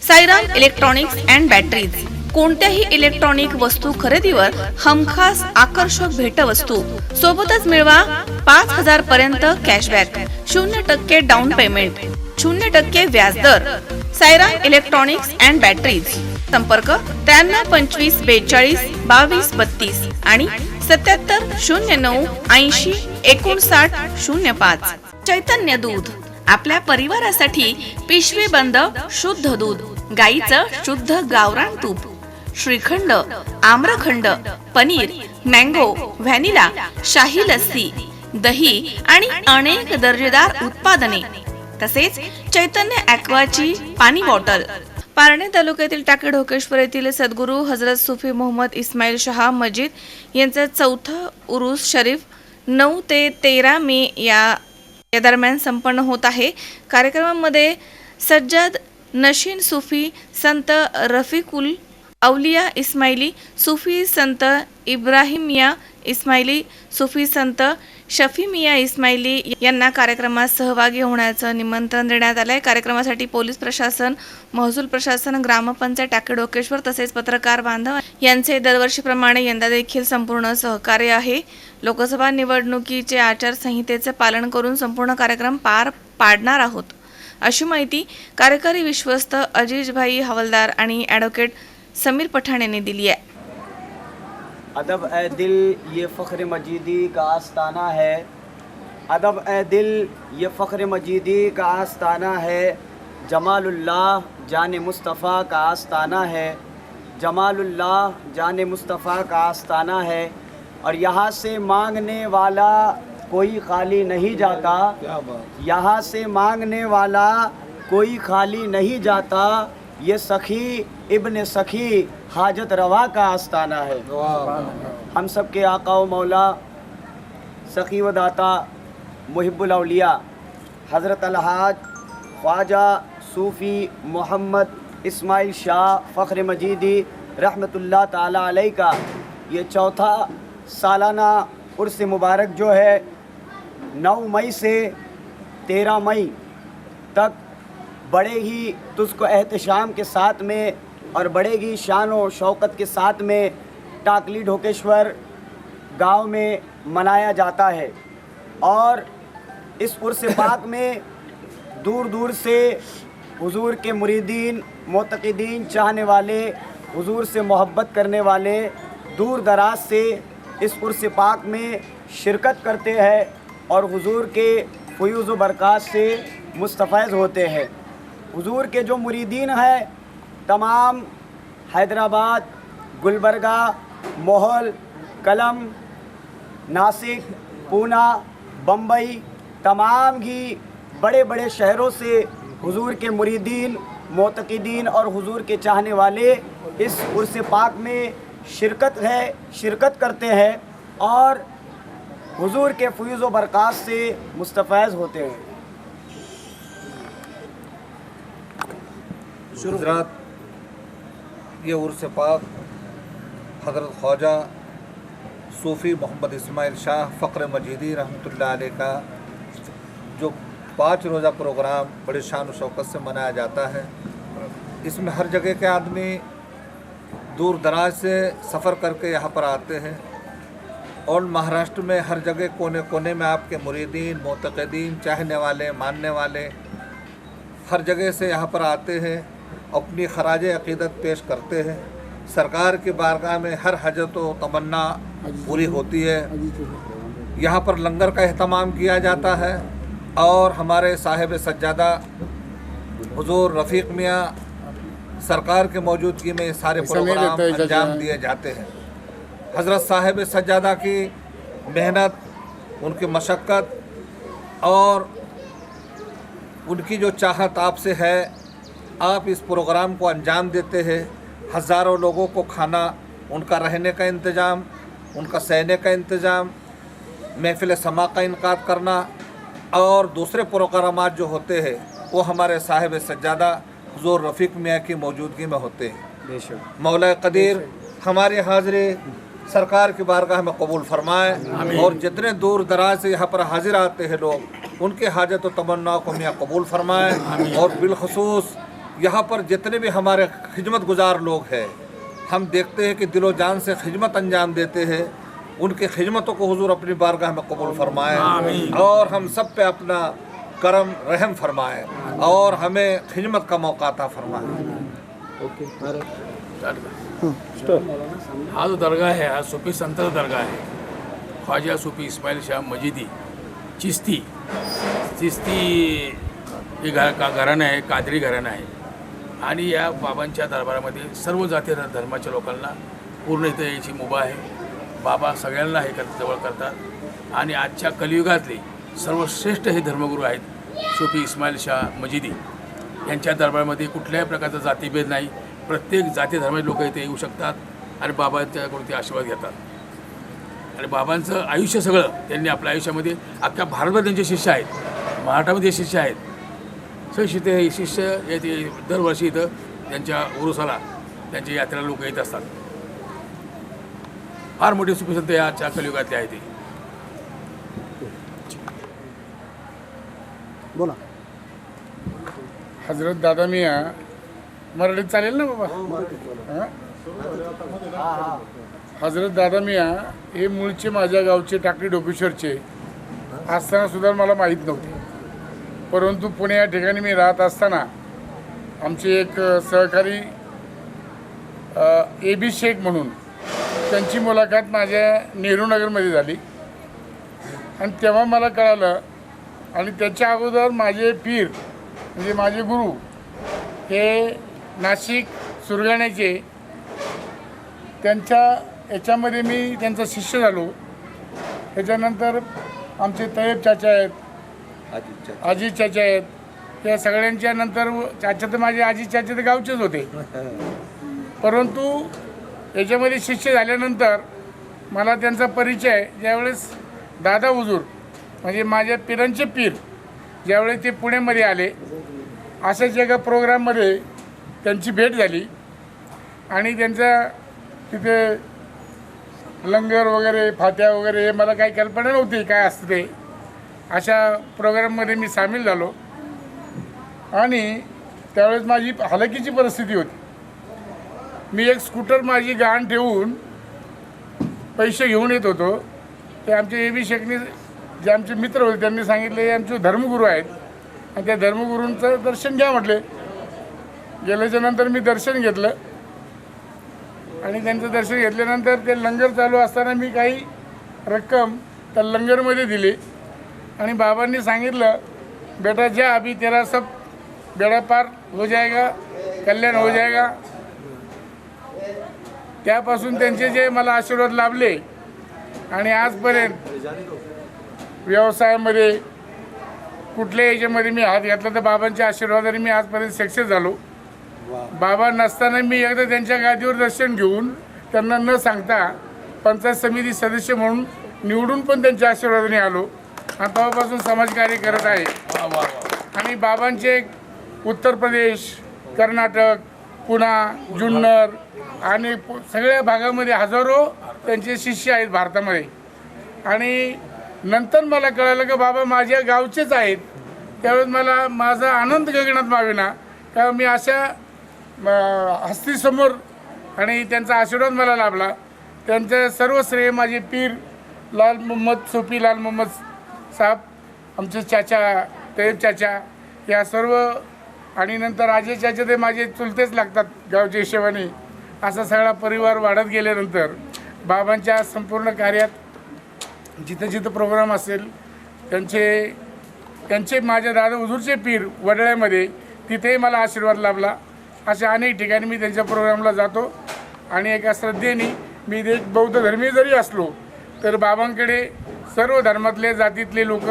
Sairam electronics and batteries कोणत्याही electronic वस्तू खरेदीवर हमखास आकर्षक भेटवस्तू सोबतच मिळवा 5,000 पर्यंत कॅशबॅक, 0% डाऊन पेमेंट, 0% व्याजदर. Sairam electronics and batteries. संपर्क 93 25 42 22 32 आणि 77 09 80 59 05. चैतन्य दूध आपल्या परिवारासाठी पिशवी बंद शुद्ध दूध, गाईचं शुद्ध गावरान तूप, श्रीखंड, आम्रखंड, पनीर, मँगो, व्हॅनिला, शाही लस्सी, दही आणि अनेक दर्जेदार उत्पादने. तसेच चैतन्य ॲक्वाची पाणी बॉटल. पारणे तालुक्यातील टाके ढोकेश्वर येथील सद्गुरू हजरत सुफी मोहम्मद इस्माईल शाह मस्जिद यांचा चौथा उरूस शरीफ 9 ते 13 मे या दरम्यान संपन्न होत आहे. कार्यक्रमामध्ये सज्जाद नशीन सुफी, संत रफिकुल अवलिया इस्माइली, सुफी संत इब्राहिमिया इस्माइली, सुफी संत शफीमिया इस्माइली यांना कार्यक्रमात सहभागी होण्याचं निमंत्रण देण्यात आलंय. कार्यक्रमासाठी पोलीस प्रशासन, महसूल प्रशासन, ग्रामपंचायत टाके ढोकेश्वर तसेच पत्रकार बांधव यांचे दरवर्षीप्रमाणे यंदा देखील संपूर्ण सहकार्य आहे. लोकसभा निवडणुकीचे आचारसंहितेचे पालन करून संपूर्ण कार्यक्रम पार पाडणार आहोत, अशी माहिती कार्यकारी विश्वस्त अजीजभाई हवालदार आणि ॲडव्होकेट समीर पठाण यांनी दिली आहे. अदब ए दिल ये फ़ख्र मजीदी का आस्ताना है. अदब ए दिल ये फ़ख्र मजीदी का आस्ताना है. जमालुल्लाह जान मुस्तफ़ा का आस्ताना है. जमालुल्लाह जान मुस्तफ़ा का आस्ताना है. और यहाँ से मांगने वाला कोई खाली नहीं जाता. यहाँ से मांगने वाला कोई खाली नहीं जाता. ये सखी इब्न सखी हाजत रवा का आस्ताना है. हम सब के आका व मौला सखी व दाता मुहिब्बुल औलिया हज़रत अलहाज ख्वाजा सूफ़ी मोहम्मद इस्माईल शाह फ़ख्र मजीदी रहमतुल्लाह ताला अलैह का ये चौथा सालाना उर्स मुबारक जो है 9 मई से 13 मई तक बड़े ही तुझको एहतशाम के साथ में और बड़े ही शान व शौकत के साथ में टाकली ढोकेश्वर गांव में मनाया जाता है. और इस उर्स पाक में दूर दूर से हुजूर के मुरीदीन, मोतक़ीदीन, चाहने वाले, हुजूर से मोहब्बत करने वाले दूर दराज से इस उर्स पाक में शिरकत करते हैं और हुजूर के फ़यूज़ व बरक़ात से मुस्तफ़ैज़ होते हैं. हुजूर के जो मुरीदीन हैं तमाम हैदराबाद, गुलबर्गा, मोहल, कलम, नासिक, पूना, बम्बई, तमाम ही बड़े बड़े शहरों से हुजूर के मुरीदीन, मोतक़ीदीन और हुजूर के चाहने वाले इस उर्स पाक में शिरकत करते हैं और हुजूर के फ़यूज़ व बरक़ात से मुस्तफ़ैज़ होते हैं. गुजरात ये उर्स पाक हज़रत ख्वाजा सूफ़ी मोहम्मद इस्माईल शाह फ़ख्र मजीदी रहमतुल्लाह अलैह का जो 5 रोज़ा प्रोग्राम बड़े शान व शौकत से मनाया जाता है. इसमें हर जगह के आदमी दूर दराज से सफ़र करके यहाँ पर आते हैं और महाराष्ट्र में हर जगह कोने कोने में आपके मुरीदीन, मोतक़ीदीन, चाहने वाले, मानने वाले हर जगह से यहाँ पर आते हैं, अपनी खराज अक़ीदत पेश करते हैं. सरकार की बारगाह में हर हजत व तमन्ना पूरी होती है. यहाँ पर लंगर का एहतमाम किया जाता है और हमारे साहिब सज्जादा हुजूर रफ़ीक मियाँ सरकार के मौजूदगी में सारे प्रोग्राम अंजाम दिए जाते हैं. हज़रत साहिब सज्जादा की मेहनत, उनकी मशक्क़त और उनकी जो चाहत आपसे है, आप इस प्रोग्राम को अंजाम देते हैं. हज़ारों लोगों को खाना, उनका रहने का इंतज़ाम, उनका सहने का इंतज़ाम, महफ़िल समा का इनकाद करना और दूसरे प्रोग्रामात जो होते हैं वो हमारे साहिब सज्जादा हुजूर रफ़ीक मियाँ की मौजूदगी में होते हैं. मौला क़दीर हमारी हाज़िरी सरकार की बारगाह में कबूल फरमाए और जितने दूर दराज से यहाँ पर हाजिर आते हैं लोग, उनके हाजत व तमन्ना को मियाँ कबूल फरमाए और बिलखसूस यहाँ पर जितने भी हमारे खिदमत गुजार लोग हैं, हम देखते हैं कि दिलो जान से खिदमत अंजाम देते हैं। उनकी खिदमतों को हुजूर अपनी बारगाह में कबूल फरमाएं और हम सब पे अपना करम रहम फरमाएं और हमें खिदमत का मौका अता फरमाएं। हा जो दर्गा आहे हा सूफी संतांचा दर्गा आहे. ख्वाजा सूफी इस्माईल शाह मजिदी चिश्ती हे घराणं आहे, कादरी घराणं आहे. आणि या बाबांच्या दरबारामध्ये सर्व जाती धर्माच्या लोकांना पूर्ण इथं यायची मुभा आहे. बाबा सगळ्यांना हे जवळ करतात आणि आजच्या कलियुगातले सर्वश्रेष्ठ हे धर्मगुरू आहेत सूफी इस्माईल शाह मजिदी. यांच्या दरबारामध्ये कुठल्याही प्रकारचा जातीभेद नाही. प्रत्येक जाती धर्माचे लोक इथे येऊ शकतात आणि बाबांच्याकडून ते आशीर्वाद घेतात. आणि बाबांचं आयुष्य सगळं त्यांनी आपल्या आयुष्यामध्ये अख्ख्या भारतभर त्यांचे शिष्य आहेत, महाराष्ट्रामध्ये शिष्य आहेत. सगळे शिष्य येते दरवर्षी इथं त्यांच्या उरुसाला त्यांच्या यात्रेला लोक येत असतात. फार मोठे सुफी संत याच्या कलियुगातले आहे ते. बोला. हजरत दादा मियाँ मराठीत चालेल ना बाबा? हजरत दादा मियाँ हे मूळचे माझ्या गावचे टाकळी डोकेश्वरचे असताना सुद्धा मला माहीत नव्हते. परंतु पुणे या ठिकाणी मी राहत असताना आमचे एक सहकारी AB शेख म्हणून त्यांची मुलाखत माझ्या नेहरू नगरमध्ये झाली आणि तेव्हा मला कळालं. आणि त्याच्या अगोदर माझे पीर म्हणजे माझे गुरु हे नाशिक सुरगाण्याचे, त्यांच्या याच्यामध्ये मी त्यांचा शिष्य झालो. त्याच्यानंतर आमचे तय्यब चाचा आहेत, अजित चाचा आहेत. या सगळ्यांच्या नंतर चाचा तर माझे अजित चाचा तर गावचेच होते. परंतु याच्यामध्ये शिष्य झाल्यानंतर मला त्यांचा परिचय ज्यावेळेस दादा हुजूर म्हणजे माझ्या पीरांचे पीर ज्यावेळेस ते पुण्यामध्ये आले, अशाच एका प्रोग्राममध्ये त्यांची भेट झाली आणि त्यांचा तिथे लंगर वगैरे फात्या वगैरे हे मला काही कल्पना नव्हती काय असतं ते. अशा प्रोग्राममध्ये मी सामील झालो आणि त्यावेळेस माझी हलाखीची परिस्थिती होती. मी एक स्कूटर माझी गहाण ठेवून पैसे घेऊन येत होतो. ते आमचे AB शेखनी जे आमचे मित्र होते त्यांनी सांगितले हे आमचे धर्मगुरू आहेत आणि त्या धर्मगुरूंचं दर्शन घ्या म्हटले. गेल्याच्या नंतर मी दर्शन घेतलं आणि त्यांचं दर्शन घेतल्यानंतर ते लंगर चालू असताना मी काही रक्कम त्या लंगरमध्ये दिली आणि बाबांनी सांगितलं बेटा जा अभी तेरा सब बेड़ा पार हो जाएगा, कल्याण हो जाएगा. त्यापासून त्यांचे जे मला आशीर्वाद लाभले आणि आजपर्यंत व्यवसायामध्ये कुठल्याही याच्यामध्ये मी हात घातला तर बाबांच्या आशीर्वादाने मी आजपर्यंत सक्सेस झालो. बाबा नसताना मी एकदा त्यांच्या गादीवर दर्शन घेऊन त्यांना न सांगता पंचायत समिती सदस्य म्हणून निवडून पण त्यांच्या आशीर्वादाने आलो आणि तेव्हापासून समाजकार्य करत आहे. आणि बाबांचे उत्तर प्रदेश, कर्नाटक, पुणा, जुन्नर आणि सगळ्या भागामध्ये हजारो त्यांचे शिष्य आहेत भारतामध्ये. आणि नंतर मला कळालं की बाबा माझ्या गावचेच आहेत. त्यावेळेस मला माझा आनंद गगनात मावेना का मी अशा हस्तीसमोर आणि त्यांचा आशीर्वाद मला लाभला. त्यांचं सर्व श्रेय माझे पीर लाल मोहम्मद सूफी लाल मोहम्मद साहेब, आमचे चाचा तय्यब चाचा या सर्व आणि नंतर अजय चाचा ते माझे चुलतेच लागतात गावच्या हिशोबाने. असा सगळा परिवार वाढत गेल्यानंतर बाबांच्या संपूर्ण कार्यात जिथं जिथं प्रोग्राम असेल त्यांचे माझ्या दादा हुजूरचे पीर वडळ्यामध्ये तिथेही मला आशीर्वाद लाभला. अशा अनेक ठिकाणी मी त्यांच्या प्रोग्रामला जातो आणि एका श्रद्धेने मी एक बौद्ध धर्मीय जरी असलो तर बाबांकडे सर्व धर्मातले जातीतले लोक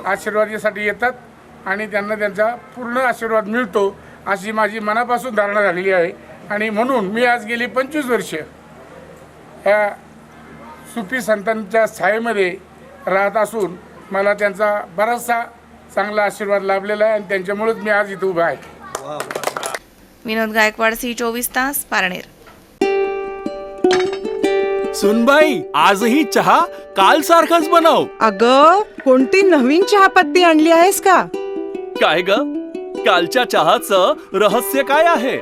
आशीर्वादासाठी येतात आणि त्यांना त्यांचा पूर्ण आशीर्वाद मिळतो अशी माझी मनापासून धारणा झालेली आहे. आणि म्हणून मी आज गेली 25 वर्ष ह्या सुफी संतांच्या छायेमध्ये राहत असून मला त्यांचा बराचसा चांगला आशीर्वाद लाभलेला आहे आणि त्यांच्यामुळेच मी आज इथं उभा आहे. विनोद गायकवाड, C24 तास, पारनेर. सुनबाई, आजही चहा काल सारखाच बनव. अगं, कोणती नवीन चहापत्ती आणली आहेस का? काय ग, कालच्या चहाचं रहस्य काय आहे?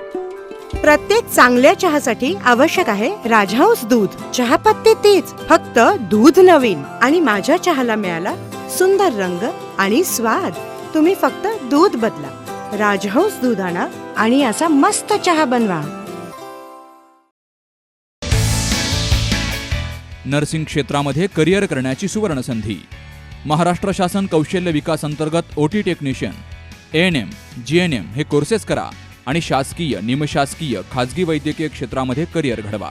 प्रत्येक चांगल्या चहासाठी आवश्यक आहे राजहंस दूध. चहापत्ती तीच, फक्त दूध नवीन. आणि माझ्या चहाला मिळाला सुंदर रंग आणि स्वाद. तुम्ही फक्त दूध बदला. राजहंस दूध आणा आणि असा मस्त चहा बनवा. नर्सिंग क्षेत्रामध्ये करिअर करण्याची सुवर्णसंधी. महाराष्ट्र शासन कौशल्य विकास अंतर्गत OT टेक्निशियन, ANM, GNM हे कोर्सेस करा आणि शासकीय, निमशासकीय, खाजगी वैद्यकीय क्षेत्रामध्ये करिअर घडवा.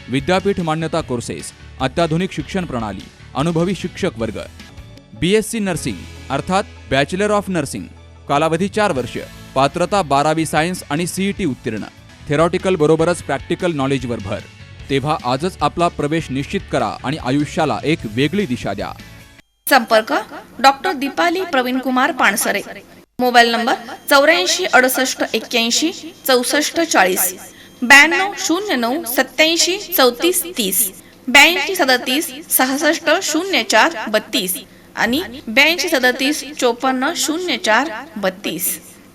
विद्यापीठ मान्यता कोर्सेस, अत्याधुनिक शिक्षण प्रणाली, अनुभवी शिक्षक वर्ग. BSc नर्सिंग अर्थात बॅचलर ऑफ नर्सिंग, कालावधी 4 वर्ष, पात्रता 12वी सायन्स आणि CET उत्तीर्ण. थेरॉटिकल बरोबरच प्रॅक्टिकल नॉलेजवर भर. तेव्हा आजच आपला प्रवेश निश्चित करा आणि आयुष्याला एक वेगळी दिशा द्या. संपर्क doctor Deepali Praveen Kumar Pansare. Mobile number 84 68 81 64 40, 92 09 87 34 30, 82 37 66 04 32 आणि 82 37 54 04 32.